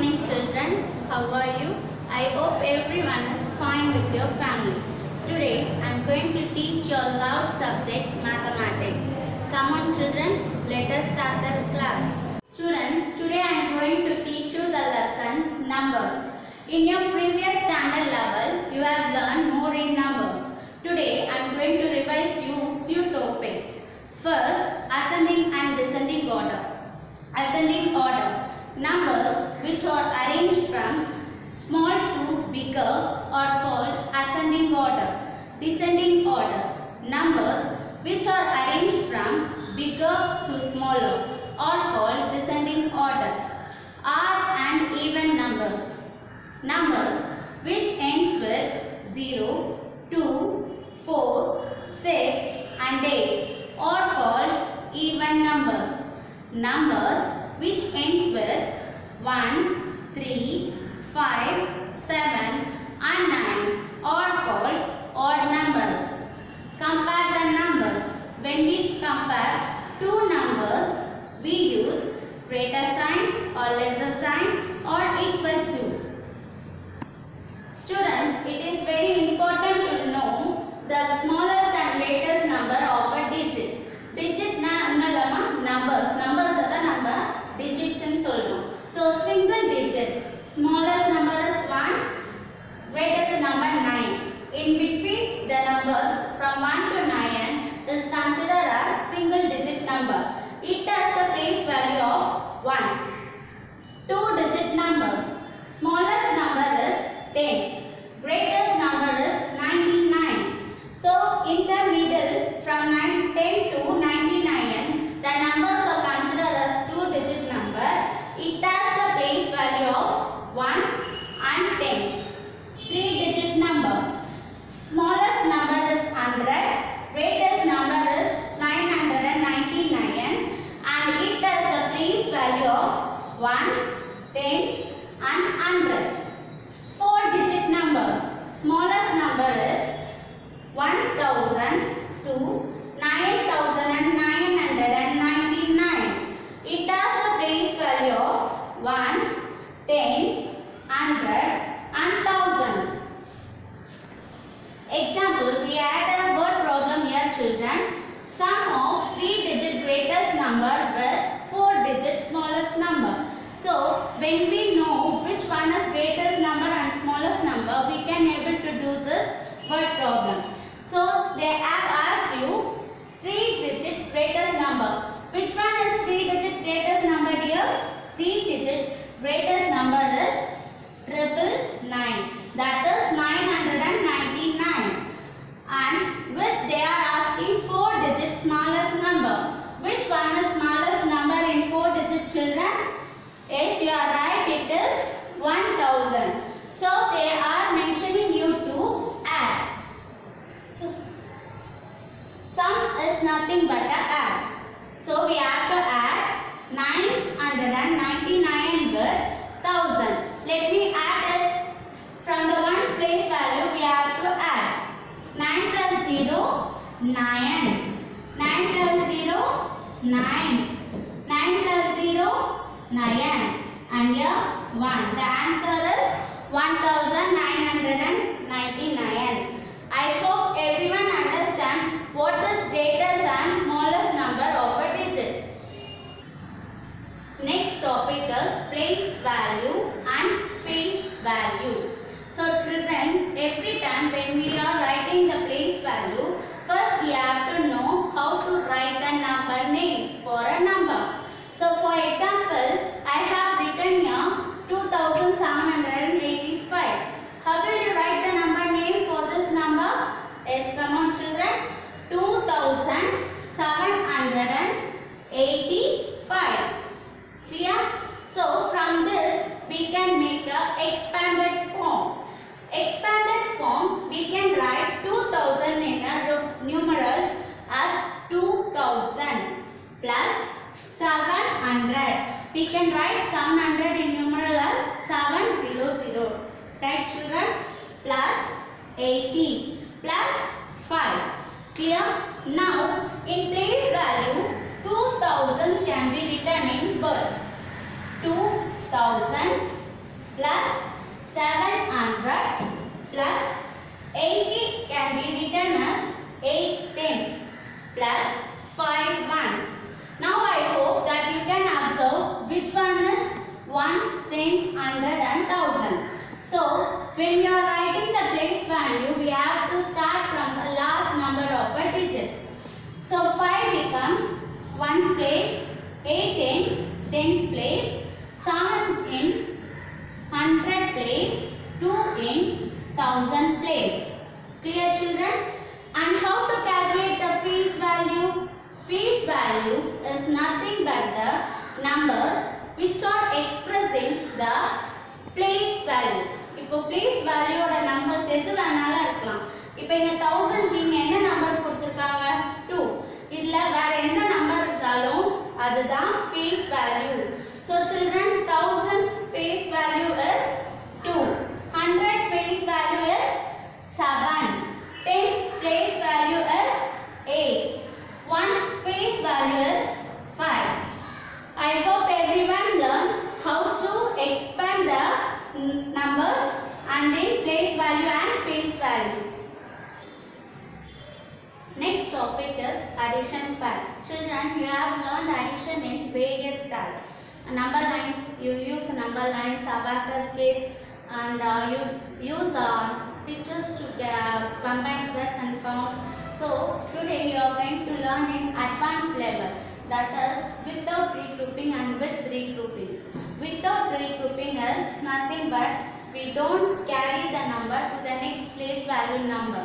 morning children, how are you? I hope everyone is fine with your family. Today I am going to teach your loved subject mathematics. Come on children, let us start the class. Students, today I am going to teach you the lesson numbers. In your previous standard level, you have learned more in numbers. Today I am going to revise you few topics. First, ascending and descending order. Ascending order. Numbers which are arranged from small to bigger are called ascending order. Descending order. Numbers which are arranged from bigger to smaller are called descending order. Odd and even numbers. Numbers which ends with 0, 2, 4, 6 and 8 are called even numbers. Numbers which ends with 1, 3, 5, 7 and 9 are called odd numbers. Compare the numbers. When we compare two numbers, we use greater sign or lesser sign or equal to. Students, it is very important to know the smallest and greatest number of a digit. Digit numbers are the number digits in solve. So single digit, smallest number is 1, greatest number 9. In between the numbers from 1 to 9 is considered as single digit number. It has the place value of ones. Two digit numbers, smallest number is 10. Greatest number is 99. So in the middle from 10 to 99, the numbers are considered as two-digit number. It has the place value of ones and tens. Three-digit number. Smallest number is 100. Greatest number is 999, and it has the place value of ones, tens, and hundreds. Four-digit numbers. Smallest number is 1000 to 9999. It has a place value of ones, tens, hundreds, and thousands. Example, we had a word problem here children. Sum of 3-digit greatest number with 4-digit smallest number. So, when we know which one is greatest number and smallest number, we can able to do this word problem. So, they have asked you 3-digit greatest number. Which one is 3-digit greatest number dears? 3-digit greatest number is 999. That is 999. And with they are asking 4-digit smallest number. Which one is smallest number in 4-digit children? Yes, you are right. It is 1000. So they are mentioning you to add. So sums is nothing but a add. So we have to add 999 with 1000. Let me add it from the ones place value. We have to add 9 plus 0, 9. 9 plus 0, 9. 9 plus 0, 9. And here 1. The answer is 1999. I hope everyone understands what is greatest and smallest number of a digit. Next topic is place value and face value. So children, every time when we are writing the place value, first we have to know how to write the number names for a number. So for example, I have written here 2785. How will you write the number name for this number? Yes, come on children. 2785. Clear? So from this we can make a expanded form. Expanded form, we can write 2000 in a numerals as 2000 plus 700. We can write 700 in numeral as 700. Right children? Plus 80 plus 5. Clear? Now in place value 2000s can be written in words. 2000s plus 7 hundreds plus 80 can be written as 8 tens plus 5 ones. Now I hope that you can observe which one is ones, tens, hundred and thousand. So when we are writing the place value, we have to start from the last number of a digit. So 5 becomes ones place, 8 in tens place, 7 in hundred place, 2 in thousand place. Clear, children? And how to calculate the face value? Face value is nothing but the numbers which are expressing the place value. இப்போ place value ஓட numbers எது வேணாலும் இருக்கலாம். இப்போ இங்க 1000 நீங்க என்ன number கொடுத்திருக்காங்க? 2. இதுல வேற எந்த நம்பர் இருந்தாலும் அதுதான் face value. So children, 1000's face value is 2. 100 face value is 7. 10's place value is 8. 1's face value is 5. I hope everyone learned how to expand the numbers and then place value and face value. Next topic is addition facts. Children, you have learned addition in various types. Number lines, you use number lines, abacus, gates, and you use pictures to combine that and count. So today you are going to learn in advanced level, that is without regrouping and with regrouping. Without regrouping is nothing but we don't carry the number to the next place value number.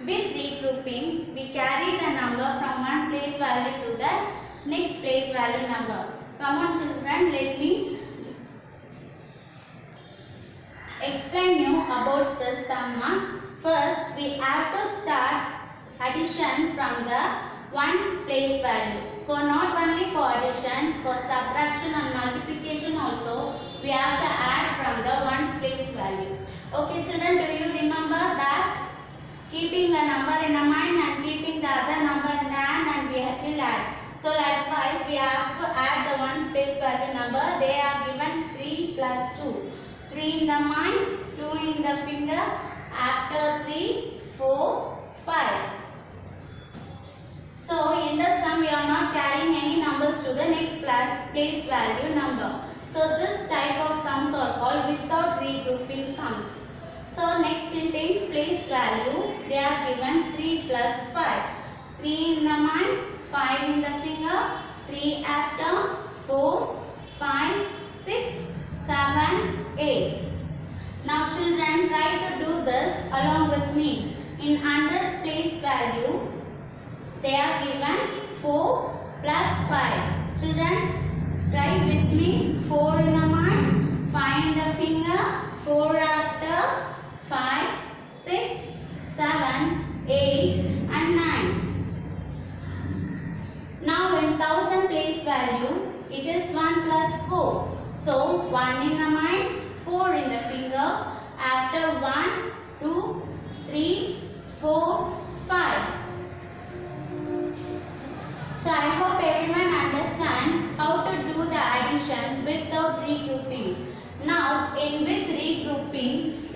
With regrouping, we carry the number from one place value to the next place value number. Come on children, let me explain you about this sum. First, we have to start addition from the ones place value. For not only for addition, for subtraction and multiplication also, we have to add from the ones place value. Okay children, do you remember that? Keeping a number in a mind and keeping the other number in the hand, and we will add. So likewise, we have to add the ones place value number. They are given 3 plus 2. 3 in the mind, 2 in the finger. After 3, 4, 5. So in the sum, we are not carrying any numbers to the next place value number. So this type of sums are called without regrouping sums. So next in tens place value, they are given 3 plus 5. 3 in the mind, 5 in the finger, 3 after, 4, 5, 6, 7, 8. Now children, try to do this along with me. In hundreds place value, they are given 4 plus 5. Children, try with me. 4 in the mind, 5 in the finger, 4 after, 5, 6, 7, 8 and 9. Now in thousand place value, it is 1 plus 4. So 1 in the mind, 4 in the finger. After 1, 2, 3, 4, 5. So I hope everyone understand how to do the addition without regrouping. Now in with regrouping,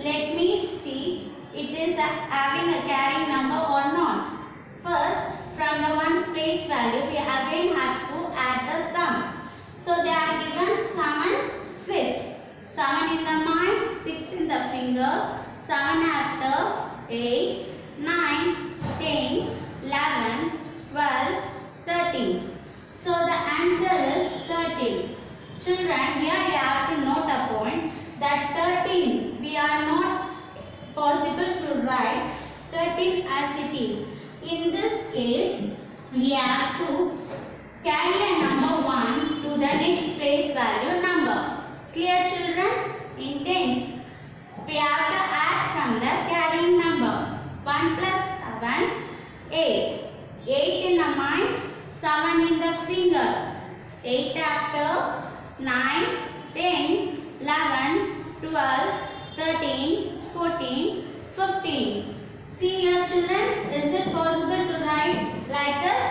let me see it is having a carrying number or not. First, from the ones place value, we again have to add the sum. So they are given 7, 6. 7 in the mind, 6 in the finger, 7 after, 8, 9, 10, 11, 12, 13. So the answer is 13. Children, here you have to note a point that 13, we are not possible to write 13 as it is. In this case, we have to carry a number 1 to the next place value number. Clear children? In tens, we have to add from the carrying number. 1 plus 7, 8. 8 in the mind, 7 in the finger. 8 after, 9, 10, 11, 12, 13, 14, 15. See here children, is it possible to write like this?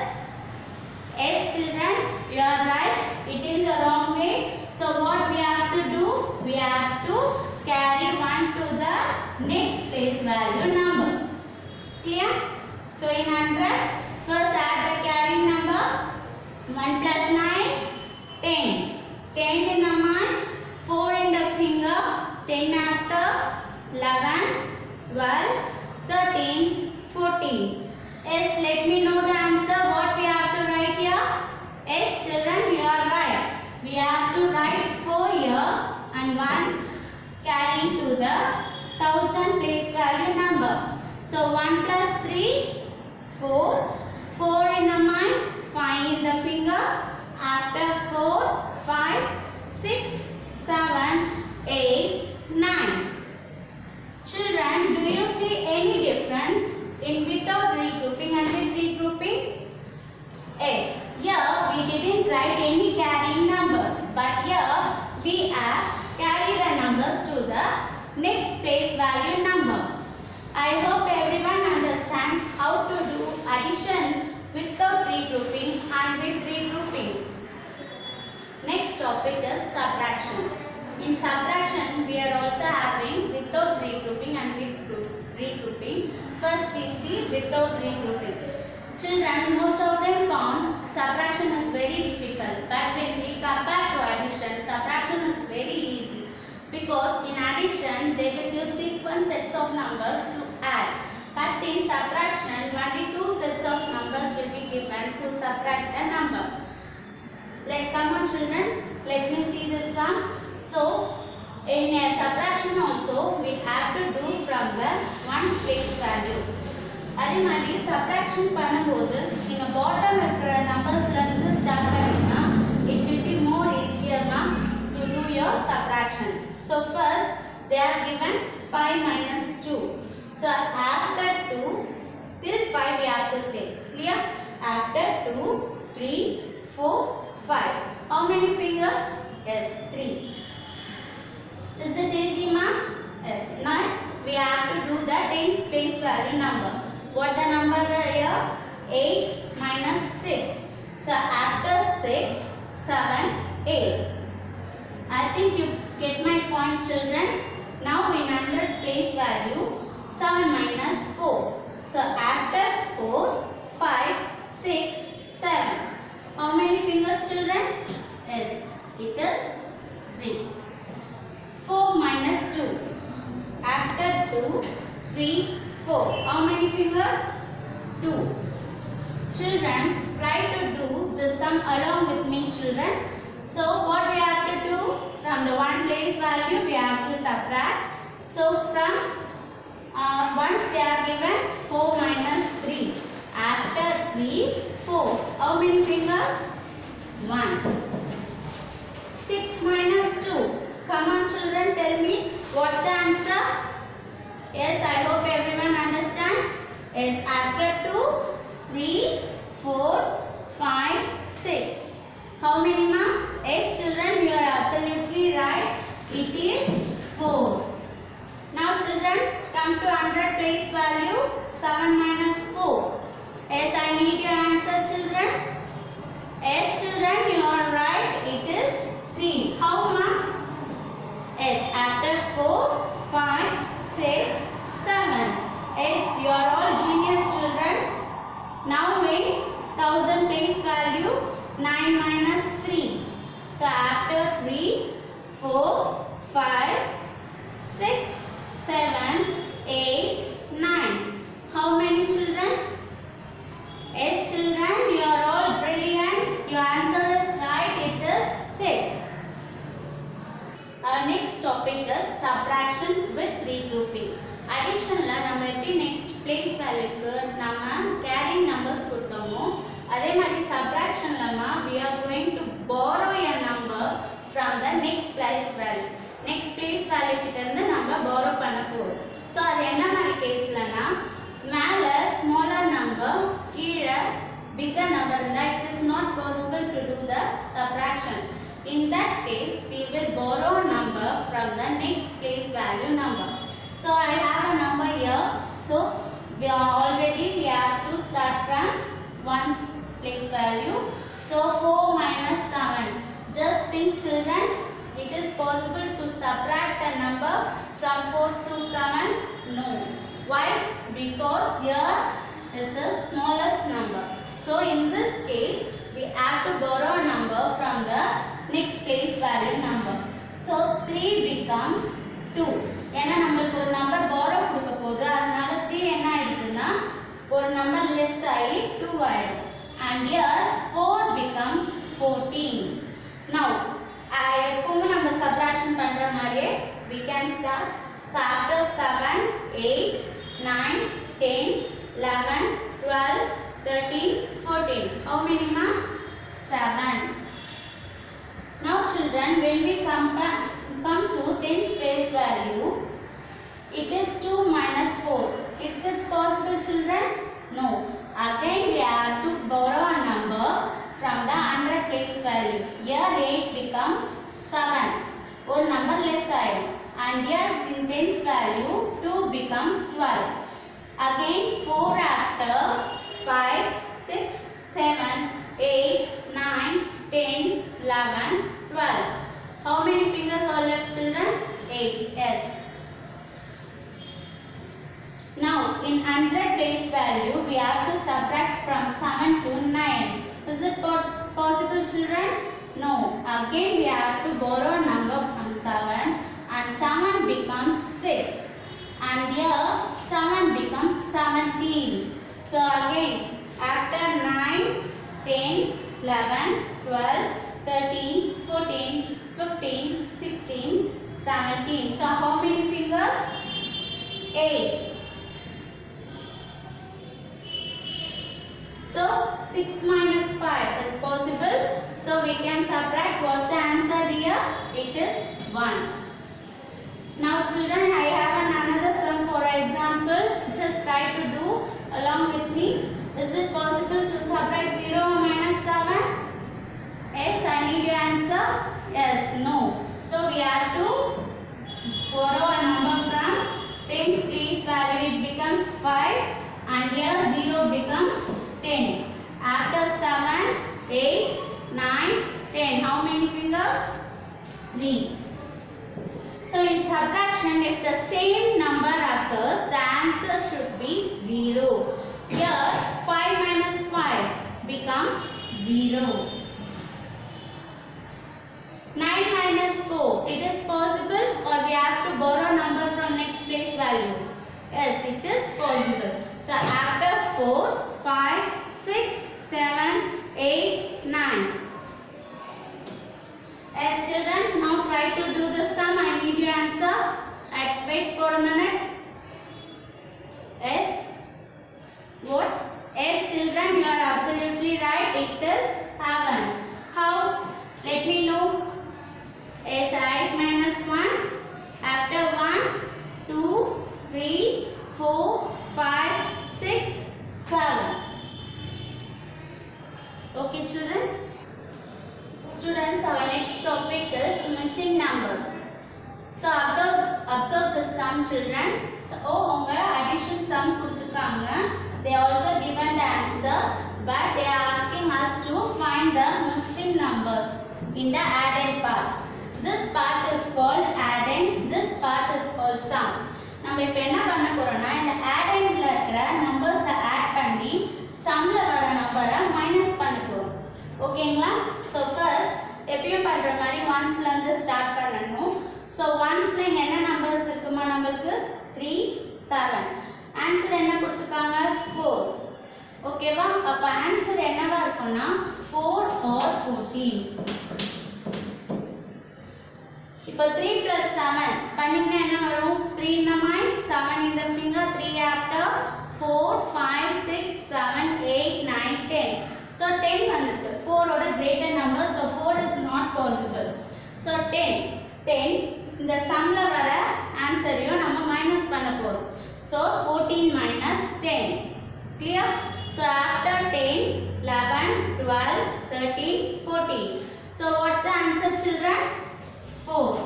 Yes children, you are right. It is a wrong way. So what we have to do? We have to carry 1 to the next place value number. Clear? So in 100, first add the carrying number. 1 plus 9, 10. 10 in the mind, 4 in the finger, 10 after, 11, 12, 13, 14. Yes, let me know the answer. What we have to write here? Yes, children, you are right. We have to write 4 here and 1 carrying to the 1000 place value number. So 1 plus 3, 4. 4 in the mind, 5 in the finger. After 4, 5, 6, 7, 8, 9. Children, do you see any difference in without regrouping and with regrouping? Yes. Here we didn't write any carrying numbers, but here we have carried the numbers to the next place value number. I hope everyone understands how to do addition without regrouping and with regrouping. Next topic is subtraction. In subtraction, we are also having without regrouping and with regrouping. First we see without regrouping. Children, most of them found subtraction is very difficult, but when we compare to addition, subtraction is very easy, because in addition they will use sequence sets of numbers to add, but in subtraction only 2 sets of numbers will be given to subtract the number. Come on children, let me see this sum. So in a subtraction also we have to do from the 1's place value. அதே மாதிரி subtraction பண்ணும்போது இந்த bottom இருக்கிற நம்பர்ஸ்ல இருந்து start பண்ணினா it will be more easier to do your subtraction. So first they are given 5 minus 2. So after 2 till 5 we have to say. Clear? After 2, 3, 4, 5. How many fingers? Yes, 3. Is it easy, ma? Yes. Next we have to do the 10's place value number. What the number here? 8 minus 6. So after 6, 7, 8. I think you get my point, children. Now in 100 place value, 7 minus 4. So after 4, 5, 6, 7. How many fingers, children? Yes, it is 3. 4 minus 2. After 2, 3, 4. How many fingers? 2. Children, try to do the sum along with me, children. So what we have to do? From the 1 place value we have to subtract. So from once they are given 4 minus 3. After 3, 4. How many fingers? 1. 6 minus 2. Come on children, tell me what's the answer? Yes, I hope everyone understand. Yes, after 2, 3, 4, 5, 6. How many, ma? Yes, children, you are absolutely right. It is 4. Now, children, come to 100 place value. 7 minus 4. Yes, I need your answer, children. Yes, children, you are right. It is 3. How, ma? Yes, after 4, 5, 6, 7. Yes, you are all genius, children. Now wait, 1000 place value, 9 minus 3. So after 3, 4, 5, 6, 7, 8, 9. How many children? Yes, children, you are all brilliant. Your answer is right. It is 6. Our next topic is subtraction with regrouping. Additionல நம்ம எப்படி next place valueக்கு நம்ம carrying numbers கொடுத்தோமோ அதே மாதிரி subtractionலமா we are going to borrow a number from the next place value. Next place value கிட்ட இருந்து நம்ம borrow பண்ண போறோம். So அது என்ன மாதிரி கேஸ்லனா மேல smaller number கீழ bigger number இருந்தா it is not possible to do the subtraction. In that case, we will borrow a number from the next place value number. So I have a number here. So we have to start from 1's place value. So 4 minus 7. Just think children, it is possible to subtract a number from 4 to 7? No. Why? Because here is the smallest number. So in this case, we have to borrow a number from the next place value number. So 3 becomes 2. ஏன்னா நம்மளுக்கு ஒரு number borrow கொடுக்க போகுது, அதனால 3 என்ன ஆயிடுதுன்னா ஒரு number less ஆகி 2 ஆயிடும். And here 4 becomes 14. Now எப்பவும் நம்ம subtraction பண்ற மாதிரியே we can start. So after 7, 8, 9, 10, 11, 12, 13, 14. How many ma? 7. Now children, when we come to tens place value, it is 2 minus 4. It is possible children? No. Again we have to borrow a number from the 100 place value. Here 8 becomes 7. One number less side. And here in tens value 2 becomes 12. Again 4 after 5, 6, 7, 8, 9, 10, 11, 12. How many fingers are left children? 8. Yes. Now in 100 place value we have to subtract from 7 to 9. Is it possible children? No. Again we have to borrow a number from 7 and 7 becomes 6. And here 7 becomes 17. So again after 9, 10, 11, 12, 13, 14, 15, 16, 17. So how many fingers? 8. So 6 minus 5 is possible. So we can subtract. What's the answer here? It is 1. Now children, I have another sum for example. Just try to do along with me. Is it possible to subtract 0 minus 7? Yes, I need your answer. Yes, no. So we have to borrow a number from tens place value. It becomes 5 and here 0 becomes 10. After 7, 8, 9, 10. How many fingers? 3. So in subtraction, if the same number occurs, the answer should be 0. Here 5 minus 5 becomes 0. 9 minus 4. It is possible or we have to borrow number from next place value? Yes, it is possible. So after 4, 5, 6, 7, 8, 9. Yes children, now try to do the sum. I need your answer. Wait for a minute. Yes. What? Yes children, you are absolutely right. It is 7. How? Let me know. Yes, 8 minus 1. After 1, 2, 3, 4, 5, 6, 7. Okay children. Students, our next topic is missing numbers. So observe the sum children. So addition sum kuduthukanga. They also given the answer, but they are asking us to find the missing numbers in the addend part. This part is called addend. This part is called sum. நம்ம இப்ப என்ன பண்ண போறோம்னா இந்த addendல இருக்கிற numbers add பண்ணி sumல வர நம்பரை மைனஸ் பண்ண போறோம். ஓகேங்களா? So first எப்பயும் பண்ற மாதிரி onesல இருந்து ஸ்டார்ட் பண்ணனும். So onesல இங்க என்ன நம்பர்ஸ் இருக்குமா நமக்கு? 3, 7. ஆன்சர் என்ன கொடுத்திருக்காங்க? 4. ஓகேவா? அப்ப ஆன்சர் என்னவா இருக்கும்னா 4 or 14. இப்போ 3 plus 7 பண்ணீங்கன்னா என்ன வரும்? 3 in the mind, 7 in the finger, 3 after 4, 5, 6, 7, 8, 9, 10. So 10 வந்துட்டு 4 ஓட greater number, so 4 is not possible. So 10 இந்த sumல வர ஆன்சரையும் நம்ம மைனஸ் பண்ண போறோம். So 14 minus 10. Clear? So after 10, 11, 12, 13, 14. So what's the answer children? 4.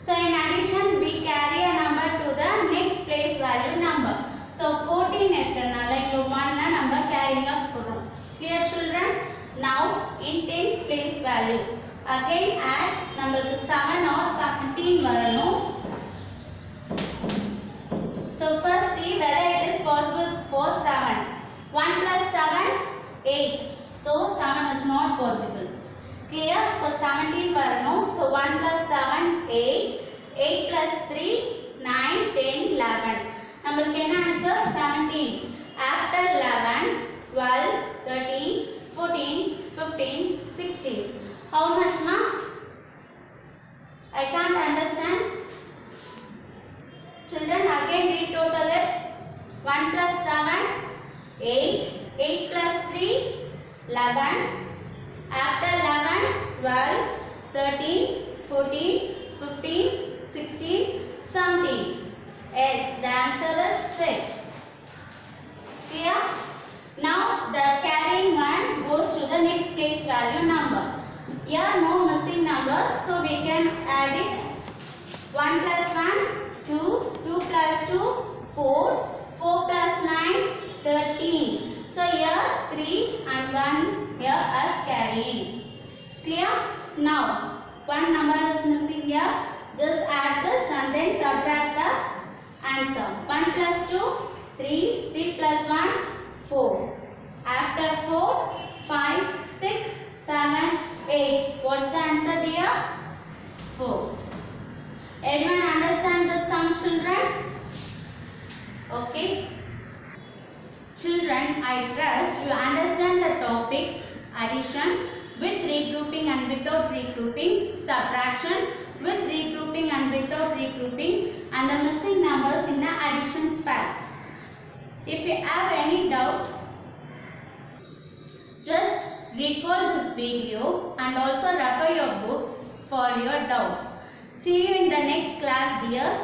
So in addition, we carry a number to the next place value number. So 14 இருக்கனால இங்க 1 நம்ம carrying up பண்றோம். Clear children? Now in tens place value. Again add நம்மளுக்கு 7 or 17 வரணும். So first see whether it is possible for 7. 1 plus 7, 8. So 7 is not possible. Clear? For 17 வரணும். So 1 plus 7, 8. 8 plus 3, 9, 10, 11. நம்மளுக்கு என்ன answer? 17. After 11, 12, 13, 14, 15, 16. How much, ma? I can't understand. Children, again retotal it. 1 plus 7, 8. 8 plus 3, 11. After 11, 12, 13, 14, 15, 16, 17. Yes, the answer is 6. Clear? Now the carrying one goes to the next place value number. Here no missing number, so we can add it. 1 plus 1, 2, 2 plus 2, 4, 4 plus 9, 13. So here 3 and 1 here as carrying. Clear? Now one number is missing here. Just add this and then subtract the answer. 1 plus 2, 3, 3 plus 1, 4. After 4, 5, 6, 7, 8. What's the answer dear? 4. Everyone understand the sum, children? Okay. Children, I trust you understand the topics addition with regrouping and without regrouping, subtraction with regrouping and without regrouping, and the missing numbers in the addition facts. If you have any doubt, just recall this video and also refer your books for your doubts. See you in the next class, dears.